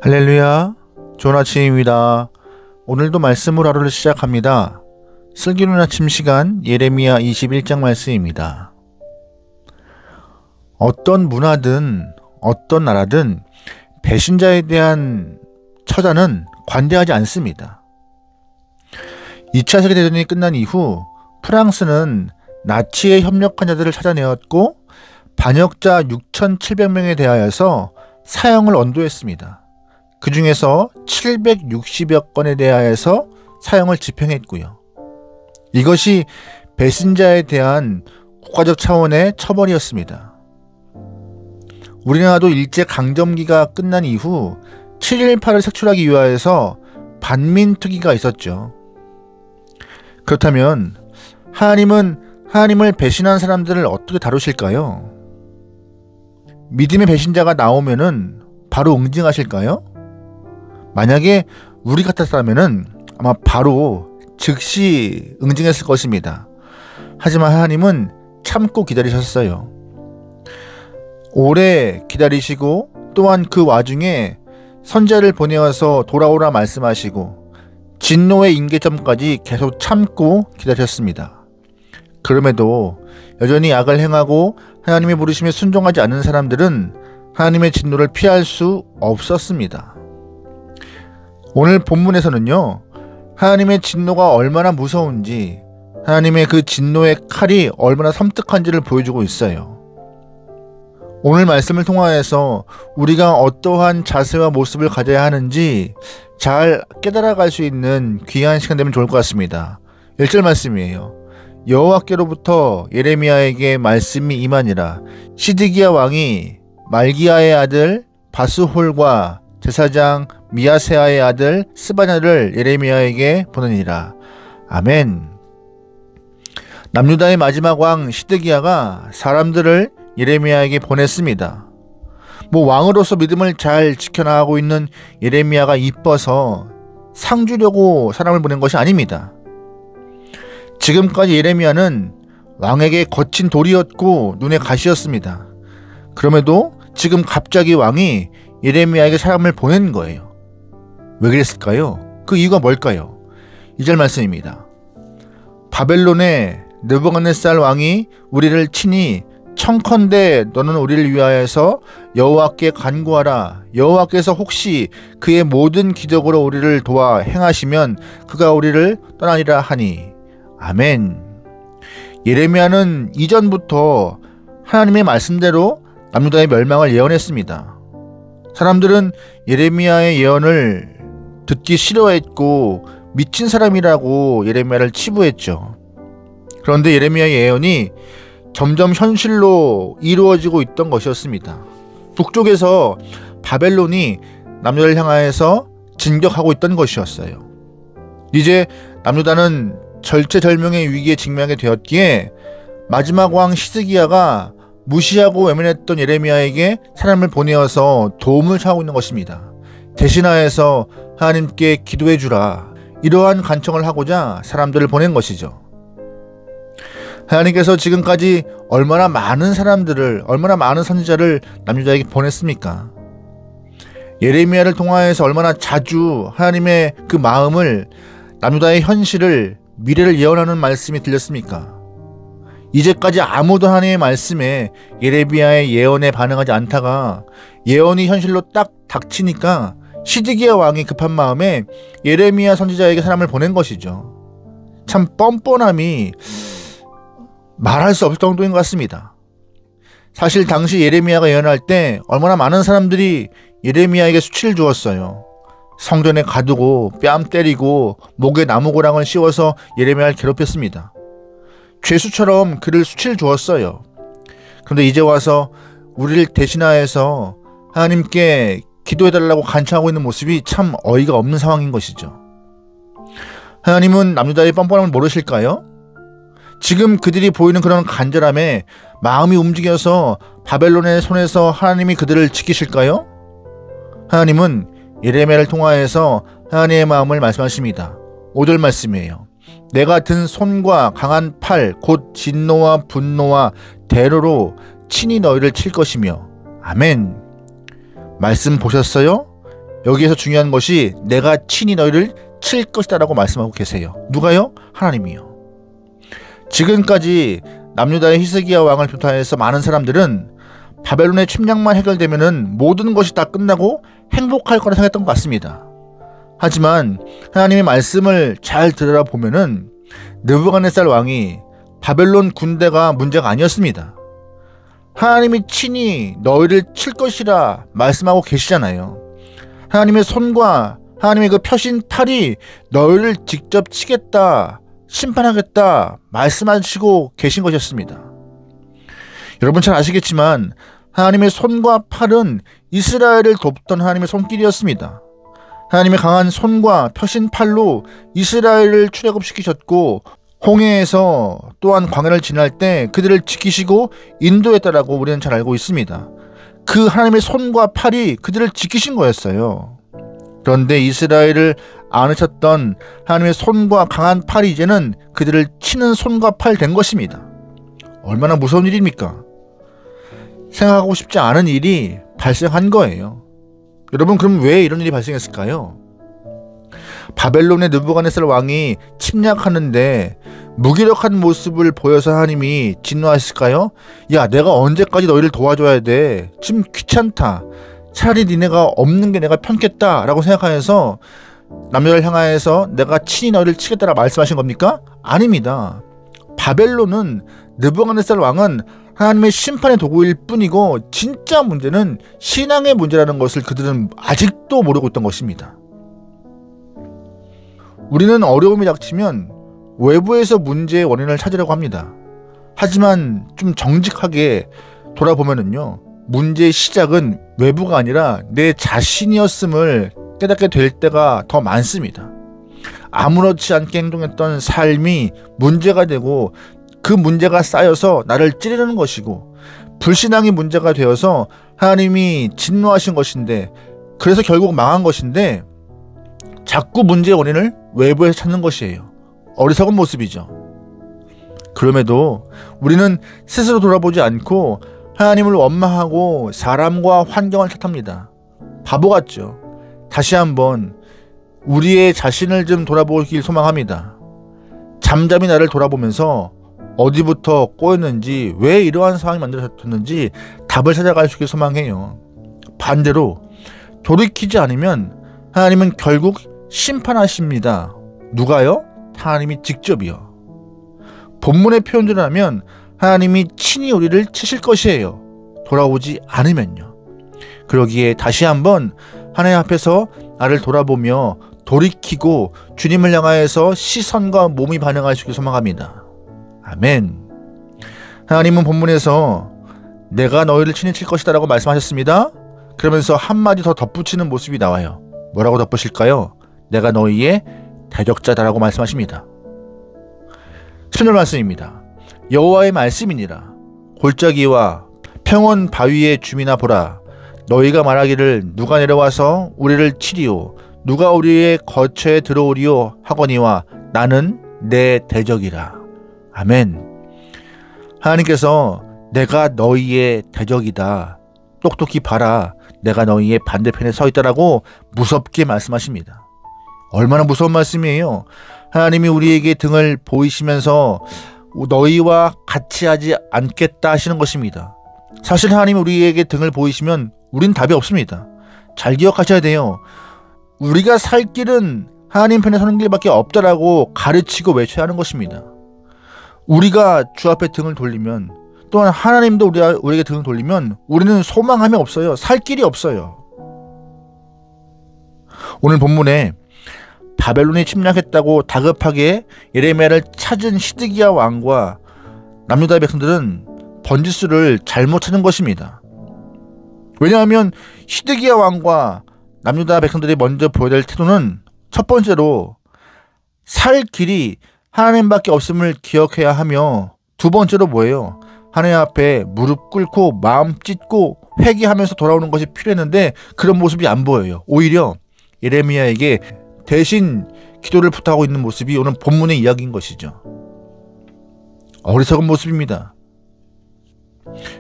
할렐루야, 좋은 아침입니다. 오늘도 말씀으로 하루를 시작합니다. 슬기로운 아침 시간 예레미야 21장 말씀입니다. 어떤 문화든 어떤 나라든 배신자에 대한 처자는 관대하지 않습니다. 2차 세계대전이 끝난 이후 프랑스는 나치에 협력한 자들을 찾아내었고 반역자 6,700명에 대하여서 사형을 언도했습니다. 그 중에서 760여 건에 대하여서 사형을 집행했고요. 이것이 배신자에 대한 국가적 차원의 처벌이었습니다. 우리나라도 일제강점기가 끝난 이후 7.18을 색출하기 위하여서 반민특위가 있었죠. 그렇다면 하나님은 하나님을 배신한 사람들을 어떻게 다루실까요? 믿음의 배신자가 나오면은 바로 응징하실까요? 만약에 우리 같았다면은 아마 바로 즉시 응징했을 것입니다. 하지만 하나님은 참고 기다리셨어요. 오래 기다리시고 또한 그 와중에 선자를 보내어서 돌아오라 말씀하시고 진노의 임계점까지 계속 참고 기다리셨습니다. 그럼에도 여전히 악을 행하고 하나님의 부르심에 순종하지 않는 사람들은 하나님의 진노를 피할 수 없었습니다. 오늘 본문에서는요, 하나님의 진노가 얼마나 무서운지, 하나님의 그 진노의 칼이 얼마나 섬뜩한지를 보여주고 있어요. 오늘 말씀을 통하여서 우리가 어떠한 자세와 모습을 가져야 하는지 잘 깨달아갈 수 있는 귀한 시간 되면 좋을 것 같습니다. 1절 말씀이에요. 여호와께로부터 예레미야에게 말씀이 임하니라. 시드기야 왕이 말기야의 아들 바스홀과 제사장 미야세아의 아들 스바냐를 예레미야에게 보내니라. 아멘. 남유다의 마지막 왕 시드기야가 사람들을 예레미야에게 보냈습니다. 왕으로서 믿음을 잘 지켜나가고 있는 예레미야가 이뻐서 상 주려고 사람을 보낸 것이 아닙니다. 지금까지 예레미야는 왕에게 거친 돌이었고 눈에 가시였습니다. 그럼에도 지금 갑자기 왕이 예레미야에게 사람을 보낸 거예요. 왜 그랬을까요? 그 이유가 뭘까요? 2절 말씀입니다. 바벨론의 느부갓네살 왕이 우리를 치니 청컨대 너는 우리를 위하여서 여호와께 간구하라. 여호와께서 혹시 그의 모든 기적으로 우리를 도와 행하시면 그가 우리를 떠나리라 하니. 아멘. 예레미야는 이전부터 하나님의 말씀대로 남유다의 멸망을 예언했습니다. 사람들은 예레미야의 예언을 듣기 싫어했고 미친 사람이라고 예레미야를 치부했죠. 그런데 예레미야의 예언이 점점 현실로 이루어지고 있던 것이었습니다. 북쪽에서 바벨론이 남유다를 향하여서 진격하고 있던 것이었어요. 이제 남유다는 절체절명의 위기에 직면하게 되었기에 마지막 왕 시드기야가 무시하고 외면했던 예레미야에게 사람을 보내어서 도움을 청하고 있는 것입니다. 대신하여서 하나님께 기도해 주라. 이러한 간청을 하고자 사람들을 보낸 것이죠. 하나님께서 지금까지 얼마나 많은 사람들을, 얼마나 많은 선지자를 남유다에게 보냈습니까? 예레미야를 통하여서 얼마나 자주 하나님의 그 마음을, 남유다의 현실을, 미래를 예언하는 말씀이 들렸습니까? 이제까지 아무도 하나님의 말씀에, 예레미야의 예언에 반응하지 않다가 예언이 현실로 딱 닥치니까 시드기야 왕이 급한 마음에 예레미야 선지자에게 사람을 보낸 것이죠. 참 뻔뻔함이 말할 수 없을 정도인 것 같습니다. 사실 당시 예레미야가 예언할 때 얼마나 많은 사람들이 예레미야에게 수치를 주었어요. 성전에 가두고 뺨 때리고 목에 나무고랑을 씌워서 예레미야를 괴롭혔습니다. 죄수처럼 그를 수치를 주었어요. 그런데 이제 와서 우리를 대신하여서 하나님께 기도해달라고 간청하고 있는 모습이 참 어이가 없는 상황인 것이죠. 하나님은 남유다의 뻔뻔함을 모르실까요? 지금 그들이 보이는 그런 간절함에 마음이 움직여서 바벨론의 손에서 하나님이 그들을 지키실까요? 하나님은 예레미야를 통하여서 하나님의 마음을 말씀하십니다. 5절 말씀이에요. 내가 든 손과 강한 팔 곧 진노와 분노와 대로로 친히 너희를 칠 것이며. 아멘. 말씀 보셨어요? 여기에서 중요한 것이 내가 친히 너희를 칠 것이다 라고 말씀하고 계세요. 누가요? 하나님이요. 지금까지 남유다의 히스기야 왕을 비롯해서 많은 사람들은 바벨론의 침략만 해결되면은 모든 것이 다 끝나고 행복할 거라 생각했던 것 같습니다. 하지만 하나님의 말씀을 잘 들여다보면은 느부갓네살 왕이 바벨론 군대가 문제가 아니었습니다. 하나님이 친히 너희를 칠 것이라 말씀하고 계시잖아요. 하나님의 손과 하나님의 그 펴신 팔이 너희를 직접 치겠다, 심판하겠다 말씀하시고 계신 것이었습니다. 여러분 잘 아시겠지만 하나님의 손과 팔은 이스라엘을 돕던 하나님의 손길이었습니다. 하나님의 강한 손과 펴신 팔로 이스라엘을 출애굽시키셨고 홍해에서 또한 광야를 지날 때 그들을 지키시고 인도했다라고 우리는 잘 알고 있습니다. 그 하나님의 손과 팔이 그들을 지키신 거였어요. 그런데 이스라엘을 안으셨던 하나님의 손과 강한 팔이 이제는 그들을 치는 손과 팔 된 것입니다. 얼마나 무서운 일입니까? 생각하고 싶지 않은 일이 발생한 거예요. 여러분, 그럼 왜 이런 일이 발생했을까요? 바벨론의 느부갓네살 왕이 침략하는데 무기력한 모습을 보여서 하나님이 진노하실까요? 야, 내가 언제까지 너희를 도와줘야 돼? 지금 귀찮다. 차라리 니네가 없는 게 내가 편겠다 라고 생각하여서 남유다를 향하여서 내가 친히 너희를 치겠다라 말씀하신 겁니까? 아닙니다. 바벨론은 느부갓네살 왕은 하나님의 심판의 도구일 뿐이고 진짜 문제는 신앙의 문제라는 것을 그들은 아직도 모르고 있던 것입니다. 우리는 어려움이 닥치면 외부에서 문제의 원인을 찾으려고 합니다. 하지만 좀 정직하게 돌아보면은요, 문제의 시작은 외부가 아니라 내 자신이었음을 깨닫게 될 때가 더 많습니다. 아무렇지 않게 행동했던 삶이 문제가 되고 그 문제가 쌓여서 나를 찌르는 것이고 불신앙이 문제가 되어서 하나님이 진노하신 것인데 그래서 결국 망한 것인데 자꾸 문제의 원인을 외부에서 찾는 것이에요. 어리석은 모습이죠. 그럼에도 우리는 스스로 돌아보지 않고 하나님을 원망하고 사람과 환경을 탓합니다. 바보 같죠. 다시 한번 우리의 자신을 좀 돌아보길 소망합니다. 잠잠히 나를 돌아보면서 어디부터 꼬였는지, 왜 이러한 상황이 만들어졌는지 답을 찾아갈 수 있길 소망해요. 반대로 돌이키지 않으면 하나님은 결국 심판하십니다. 누가요? 하나님이 직접이요. 본문의 표현대로 하면 하나님이 친히 우리를 치실 것이에요. 돌아오지 않으면요. 그러기에 다시 한번 하나님 앞에서 나를 돌아보며 돌이키고 주님을 향하여서 시선과 몸이 반응할 수 있길 소망합니다. 아멘. 하나님은 본문에서 내가 너희를 친히 칠 것이다 라고 말씀하셨습니다. 그러면서 한마디 더 덧붙이는 모습이 나와요. 뭐라고 덧붙일까요? 내가 너희의 대적자다 라고 말씀하십니다. 10절 말씀입니다. 여호와의 말씀이니라. 골짜기와 평원 바위의 주민아 보라. 너희가 말하기를 누가 내려와서 우리를 치리오, 누가 우리의 거처에 들어오리오 하거니와 나는 내 대적이라. 아멘. 하나님께서 내가 너희의 대적이다. 똑똑히 봐라. 내가 너희의 반대편에 서 있다라고 무섭게 말씀하십니다. 얼마나 무서운 말씀이에요. 하나님이 우리에게 등을 보이시면서 너희와 같이 하지 않겠다 하시는 것입니다. 사실 하나님이 우리에게 등을 보이시면 우린 답이 없습니다. 잘 기억하셔야 돼요. 우리가 살 길은 하나님 편에 서는 길밖에 없다라고 가르치고 외쳐야 하는 것입니다. 우리가 주 앞에 등을 돌리면, 또한 하나님도 우리에게 등을 돌리면 우리는 소망함이 없어요. 살 길이 없어요. 오늘 본문에 바벨론이 침략했다고 다급하게 예레미야를 찾은 시드기야 왕과 남유다의 백성들은 번지수를 잘못 찾은 것입니다. 왜냐하면 시드기야 왕과 남유다 백성들이 먼저 보여야 될 태도는 첫 번째로 살 길이 하나님밖에 없음을 기억해야 하며, 두 번째로 뭐예요? 하나님 앞에 무릎 꿇고 마음 찢고 회개하면서 돌아오는 것이 필요했는데 그런 모습이 안 보여요. 오히려 예레미야에게 대신 기도를 부탁하고 있는 모습이 오늘 본문의 이야기인 것이죠. 어리석은 모습입니다.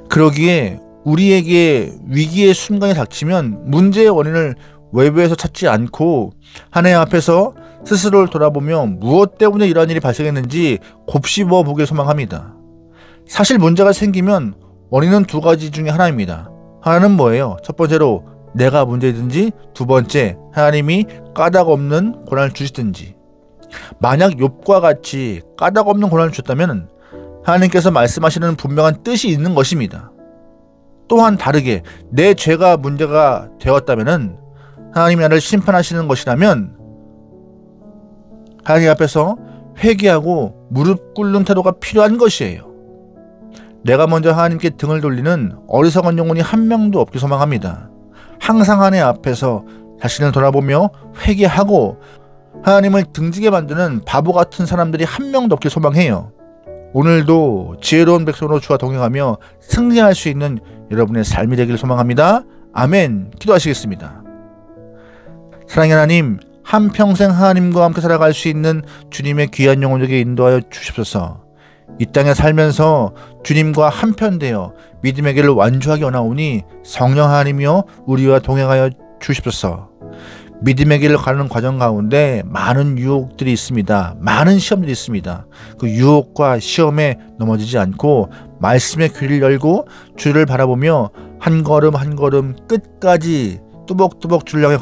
그러기에 우리에게 위기의 순간이 닥치면 문제의 원인을 외부에서 찾지 않고 하나님 앞에서 스스로를 돌아보며 무엇 때문에 이러한 일이 발생했는지 곱씹어 보길 소망합니다. 사실 문제가 생기면 원인은 두 가지 중에 하나입니다. 하나는 뭐예요? 첫 번째로 내가 문제든지, 두 번째 하나님이 까닭 없는 고난을 주시든지. 만약 욥과 같이 까닭 없는 고난을 주셨다면 하나님께서 말씀하시는 분명한 뜻이 있는 것입니다. 또한 다르게 내 죄가 문제가 되었다면 하나님이 나를 심판하시는 것이라면 하나님 앞에서 회개하고 무릎 꿇는 태도가 필요한 것이에요. 내가 먼저 하나님께 등을 돌리는 어리석은 영혼이 한 명도 없길 소망합니다. 항상 하나님 앞에서 자신을 돌아보며 회개하고 하나님을 등지게 만드는 바보 같은 사람들이 한 명도 없길 소망해요. 오늘도 지혜로운 백성으로 주와 동행하며 승리할 수 있는 여러분의 삶이 되기를 소망합니다. 아멘. 기도하시겠습니다. 사랑의 하나님, 한평생 하나님과 함께 살아갈 수 있는 주님의 귀한 영혼에게 인도하여 주십소서. 이 땅에 살면서 주님과 한편되어 믿음의 길을 완주하게 원하오니 성령 하나님이여 우리와 동행하여 주십소서. 믿음의 길을 가는 과정 가운데 많은 유혹들이 있습니다. 많은 시험들이 있습니다. 그 유혹과 시험에 넘어지지 않고 말씀의 귀를 열고 주를 바라보며 한 걸음 한 걸음 끝까지 뚜벅뚜벅 주를 향해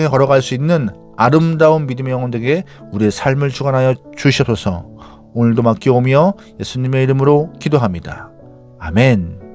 걸어갈 수 있는 아름다운 믿음의 영혼들에게 우리의 삶을 주관하여 주시옵소서. 오늘도 맡기오며 예수님의 이름으로 기도합니다. 아멘.